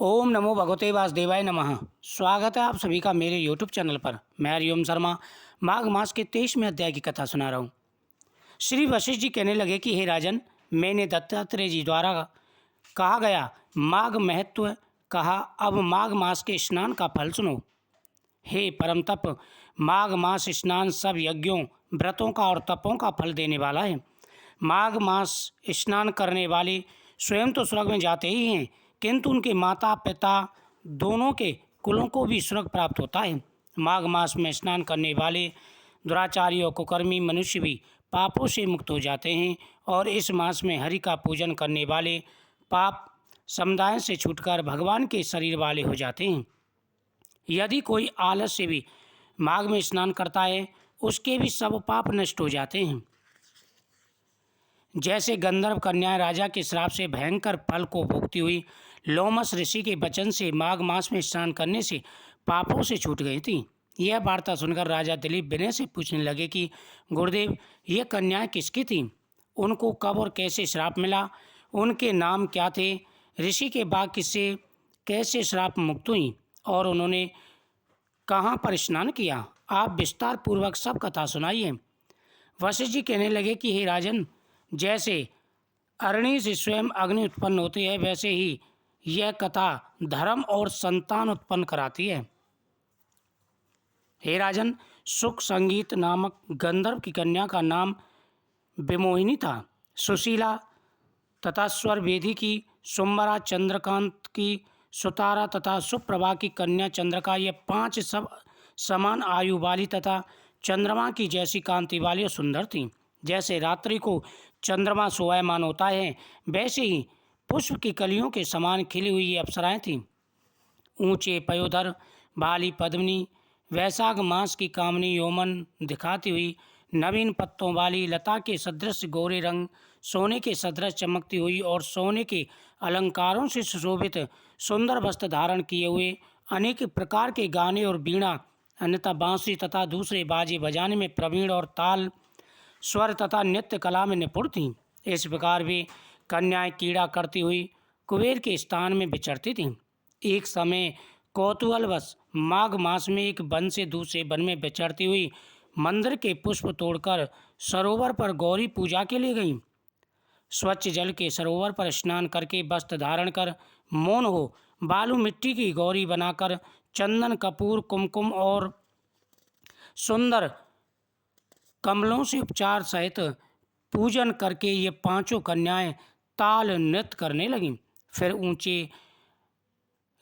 ओम नमो भगवते वासुदेवाय नमः। स्वागत है आप सभी का मेरे यूट्यूब चैनल पर। मैं हरिओम शर्मा माघ मास के 23वें अध्याय की कथा सुना रहा हूँ। श्री वशिष्ठ जी कहने लगे कि हे राजन, मैंने दत्तात्रेय जी द्वारा कहा गया माघ महत्व कहा, अब माघ मास के स्नान का फल सुनो। हे परम तप, माघ मास स्नान सब यज्ञों व्रतों का और तपों का फल देने वाला है। माघ मास स्नान करने वाले स्वयं तो स्वर्ग में जाते ही हैं, किंतु उनके माता पिता दोनों के कुलों को भी स्वर्ग प्राप्त होता है। माघ मास में स्नान करने वाले दुराचारी और कुकर्मी मनुष्य भी पापों से मुक्त हो जाते हैं और इस मास में हरि का पूजन करने वाले पाप समुदाय से छूटकर भगवान के शरीर वाले हो जाते हैं। यदि कोई आलस से भी माघ में स्नान करता है, उसके भी सब पाप नष्ट हो जाते हैं। जैसे गंधर्व कन्याएं राजा के श्राप से भयंकर फल को भोगती हुई लोमस ऋषि के वचन से माघ मास में स्नान करने से पापों से छूट गई थी। यह वार्ता सुनकर राजा दिलीप विनय से पूछने लगे कि गुरुदेव, ये कन्याएं किसकी थीं? उनको कब और कैसे श्राप मिला? उनके नाम क्या थे? ऋषि के वाक्य से कैसे श्राप मुक्त हुई और उन्होंने कहाँ पर स्नान किया? आप विस्तार पूर्वक सब कथा सुनाइए। वशिष्ठ जी कहने लगे कि हे राजन, जैसे अरणि से स्वयं अग्नि उत्पन्न होती है, वैसे ही यह कथा धर्म और संतान उत्पन्न कराती है। हे राजन, सुख संगीत नामक गंधर्व की कन्या का नाम विमोहिनी था। सुशीला तथा स्वर वेदी की सुम्बरा, चंद्रकांत की सुतारा तथा सुप्रभा की कन्या चंद्रका, ये 5 सब समान आयु वाली तथा चंद्रमा की जैसी कांति वाली और सुंदर थीं। जैसे रात्रि को चंद्रमा शोभायमान होता है, वैसे ही पुष्प की कलियों के समान खिली हुई ये अप्सराएं थीं। ऊंचे पयोधर बाली पद्मिनी, वैशाख मास की कामनी यौवन दिखाती हुई, नवीन पत्तों वाली लता के सदृश गोरे रंग, सोने के सदृश चमकती हुई और सोने के अलंकारों से सुशोभित सुंदर वस्त्र धारण किए हुए, अनेक प्रकार के गाने और बीणा अन्यथा बांसुरी तथा दूसरे बाजे बजाने में प्रवीण और ताल स्वर तथा नृत्य कला में निपुण थीं। इस प्रकार वे कन्याएं कीड़ा करती हुई कुबेर के स्थान में विचरती थीं। एक समय कौतूहलवश माघ मास में एक वन से दूसरे वन में विचरती हुई मंदिर के पुष्प तोड़कर सरोवर पर गौरी पूजा के लिए गईं। स्वच्छ जल के सरोवर पर स्नान करके वस्त्र धारण कर मौन हो बालू मिट्टी की गौरी बनाकर चंदन कपूर कुमकुम और सुंदर कमलों से उपचार सहित पूजन करके ये 5 कन्याएं ताल नृत्य करने लगीं। फिर ऊंचे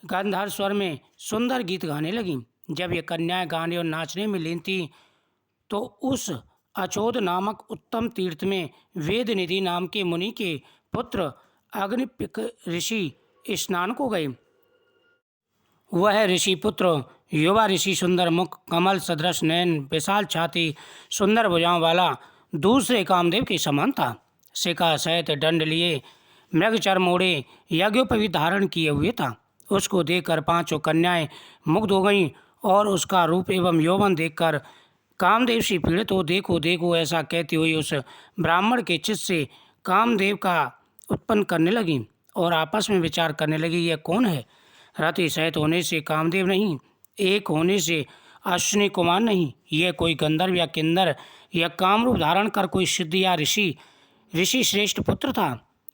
गंधर्व स्वर में सुंदर गीत गाने लगीं। जब ये कन्याएं गाने और नाचने में लीन थीं, तो उस अचोद नामक उत्तम तीर्थ में वेद निधि नाम के मुनि के पुत्र अग्निपिक ऋषि स्नान को गए। वह ऋषि पुत्र युवा ऋषि सुंदर मुख, कमल सदृश नयन, विशाल छाती, सुंदर भुजाओं वाला दूसरे कामदेव के समान था। शिखा सहित दंड लिए मृग चर्म ओढ़े यज्ञोपवीत धारण किए हुए था। उसको देखकर 5 कन्याएं मुग्ध हो गईं और उसका रूप एवं यौवन देखकर कामदेव से पीड़ित हो देखो देखो ऐसा कहती हुई उस ब्राह्मण के चित्त से कामदेव का उत्पन्न करने लगी और आपस में विचार करने लगी, यह कौन है? रति सहित होने से कामदेव नहीं, एक होने से अश्विनी कुमार नहीं, यह कोई गंधर्व या किन्नर या कामरूप धारण कर कोई सिद्ध या ऋषि श्रेष्ठ पुत्र था।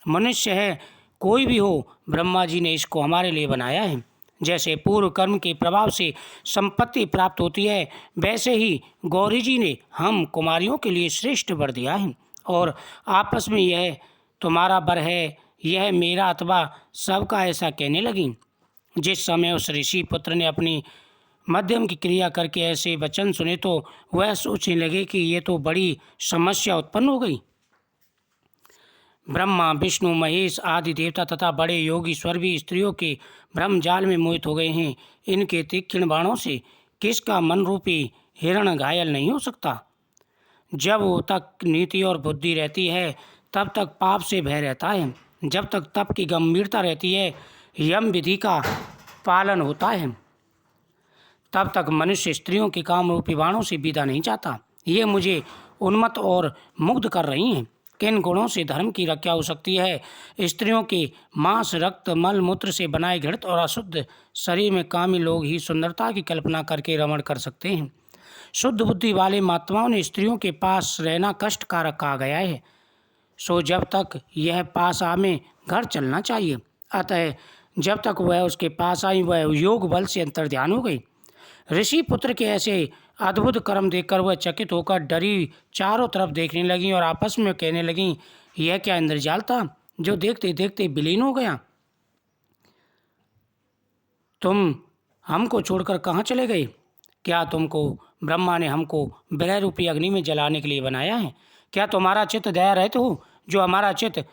मनुष्य है कोई भी हो, ब्रह्मा जी ने इसको हमारे लिए बनाया है। जैसे पूर्व कर्म के प्रभाव से संपत्ति प्राप्त होती है, वैसे ही गौरी जी ने हम कुमारियों के लिए श्रेष्ठ वर दिया है और आपस में यह तुम्हारा वर है, यह मेरा अथवा सबका, ऐसा कहने लगी। जिस समय उस ऋषि पुत्र ने अपनी मध्यम की क्रिया करके ऐसे वचन सुने तो वह सोचने लगे कि ये तो बड़ी समस्या उत्पन्न हो गई। ब्रह्मा विष्णु महेश आदि देवता तथा बड़े योगी स्वर भी स्त्रियों के ब्रह्मजाल में मोहित हो गए हैं। इनके तीक्ष्ण बाणों से किसका मन रूपी हिरण घायल नहीं हो सकता? जब तक नीति और बुद्धि रहती है, तब तक पाप से भय रहता है। जब तक तप की गंभीरता रहती है, यम विधि का पालन होता है, तब तक मनुष्य स्त्रियों के काम रूपी बाणों से विदा नहीं चाहता। ये मुझे उन्मत्त और मुग्ध कर रही हैं। किन गुणों से धर्म की रक्षा हो सकती है? स्त्रियों के मांस, रक्त, मल मूत्र से बनाए घृत और अशुद्ध शरीर में कामी लोग ही सुंदरता की कल्पना करके रमण कर सकते हैं। शुद्ध बुद्धि वाले महात्माओं ने स्त्रियों के पास रहना कष्टकारक कहा गया है, सो जब तक यह पास आवे घर चलना चाहिए। अतः जब तक वह उसके पास आई वह योग बल से अंतर्ध्यान हो गई। ऋषि पुत्र के ऐसे अद्भुत कर्म देखकर वह चकित होकर डरी चारों तरफ देखने लगी और आपस में कहने लगी, यह क्या इंद्रजाल था जो देखते देखते विलीन हो गया? तुम हमको छोड़कर कहाँ चले गए? क्या तुमको ब्रह्मा ने हमको विरह रूपी अग्नि में जलाने के लिए बनाया है? क्या तुम्हारा चित्त दया रहित हो जो हमारा चित्त